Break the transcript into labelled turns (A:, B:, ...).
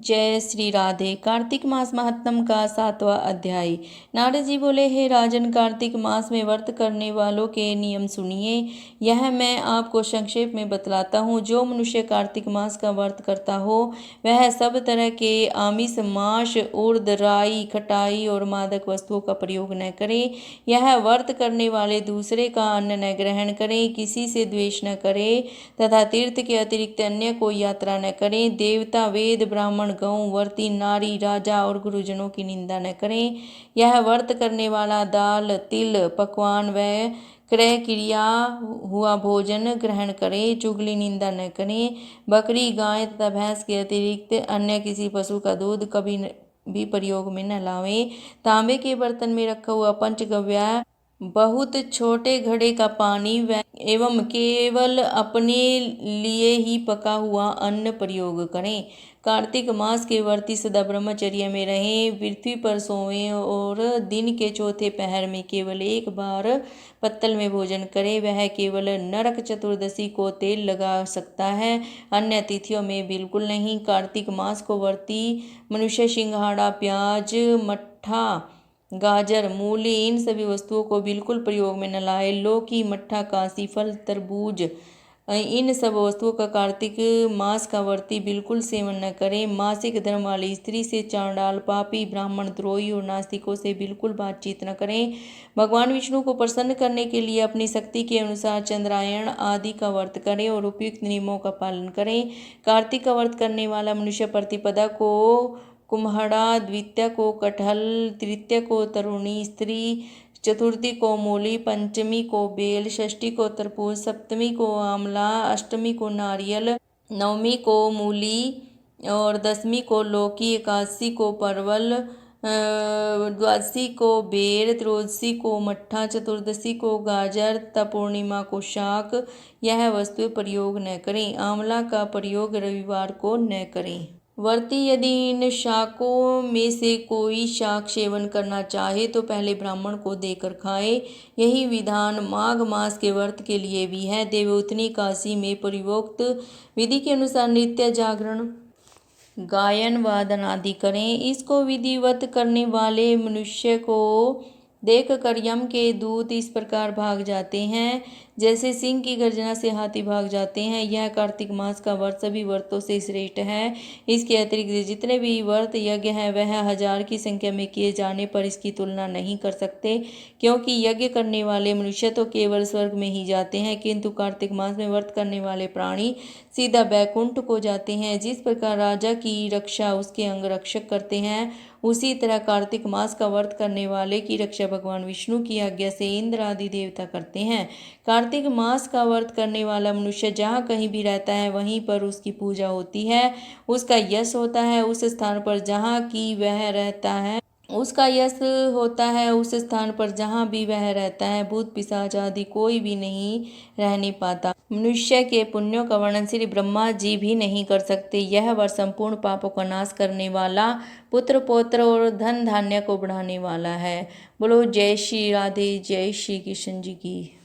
A: जय श्री राधे। कार्तिक मास महात्म का 7वां अध्याय। नारद जी बोले, हे राजन, कार्तिक मास में व्रत करने वालों के नियम सुनिए। यह मैं आपको संक्षेप में बतलाता हूँ। जो मनुष्य कार्तिक मास का व्रत करता हो वह सब तरह के आमिष, मांस, उर्द, राई, खटाई और मादक वस्तुओं का प्रयोग न करे। यह व्रत करने वाले दूसरे का अन्न न ग्रहण करें, किसी से द्वेष न करें तथा तीर्थ के अतिरिक्त अन्य कोई यात्रा न करें। देवता, वेद, ब्राह्मण, गौ, वर्ती, नारी, राजा और गुरुजनों की निंदा न करें। यह व्रत करने वाला दाल, तिल, पकवान व क्रय क्रिया हुआ भोजन ग्रहण करे। चुगली, निंदा न करें। बकरी, गाय तथा भैंस के अतिरिक्त अन्य किसी पशु का दूध कभी भी प्रयोग में न लावें। तांबे के बर्तन में रखा हुआ पंचगव्य, बहुत छोटे घड़े का पानी एवं केवल अपने लिए ही पका हुआ अन्न प्रयोग करें। कार्तिक मास के व्रती सदा ब्रह्मचर्य में रहें, पृथ्वी पर सोएं और दिन के चौथे पहर में केवल एक बार पत्तल में भोजन करें। वह केवल नरक चतुर्दशी को तेल लगा सकता है, अन्य तिथियों में बिल्कुल नहीं। कार्तिक मास को व्रती मनुष्य सिंघाड़ा, प्याज, मट्ठा, गाजर, मूली, इन सभी वस्तुओं को बिल्कुल प्रयोग में न लाए। लौकी, मट्ठा, काशी फल, तरबूज, इन सब वस्तुओं का कार्तिक मास का व्रती बिल्कुल सेवन न करें। मासिक धर्म वाली स्त्री से, चांडाल, पापी, ब्राह्मण, द्रोही और नास्तिकों से बिल्कुल बातचीत न करें। भगवान विष्णु को प्रसन्न करने के लिए अपनी शक्ति के अनुसार चंद्रायण आदि का व्रत करें और उपयुक्त नियमों का पालन करें। कार्तिक का व्रत करने वाला मनुष्य प्रतिपदा को कुम्हड़ा, द्वितीया को कटहल, तृतीया को तरुणी स्त्री, चतुर्थी को मूली, पंचमी को बेल, षष्ठी को तरबूज, सप्तमी को आंवला, अष्टमी को नारियल, नवमी को मूली और दसवीं को लौकी, एकादशी को परवल, द्वादशी को बेर, त्रयोदशी को मट्ठा, चतुर्दशी को गाजर तथा पूर्णिमा को शाक। यह वस्तु प्रयोग न करें। आंवला का प्रयोग रविवार को न करें। व्रती यदि इन शाकों में से कोई शाक सेवन करना चाहे तो पहले ब्राह्मण को देकर खाए। यही विधान माघ मास के व्रत के लिए भी है। देवउठनी काशी में प्रयोक्त विधि के अनुसार नित्य जागरण, गायन, वादन आदि करें। इसको विधिवत करने वाले मनुष्य को देखकर यम के दूत इस प्रकार भाग जाते हैं जैसे सिंह की गर्जना से हाथी भाग जाते हैं। यह कार्तिक मास का व्रत सभी व्रतों से श्रेष्ठ है। इसके अतिरिक्त जितने भी व्रत यज्ञ हैं वह 1000 की संख्या में किए जाने पर इसकी तुलना नहीं कर सकते, क्योंकि यज्ञ करने वाले मनुष्य तो केवल स्वर्ग में ही जाते हैं, किंतु कार्तिक मास में व्रत करने वाले प्राणी सीधा बैकुंठ को जाते हैं। जिस प्रकार राजा की रक्षा उसके अंगरक्षक करते हैं, उसी तरह कार्तिक मास का व्रत करने वाले की रक्षा भगवान विष्णु की आज्ञा से इंद्र आदि देवता करते हैं। कार्तिक मास का व्रत करने वाला मनुष्य जहाँ कहीं भी रहता है वहीं पर उसकी पूजा होती है, उसका यश होता है। उस स्थान पर जहाँ की वह रहता है उसका यश होता है। उस स्थान पर जहाँ भी वह रहता है भूत पिशाच आदि कोई भी नहीं रहने पाता। मनुष्य के पुण्यों का वर्णन श्री ब्रह्मा जी भी नहीं कर सकते। यह वर संपूर्ण पापों का नाश करने वाला, पुत्र पौत्र और धन धान्य को बढ़ाने वाला है। बोलो जय श्री राधे, जय श्री कृष्ण जी की।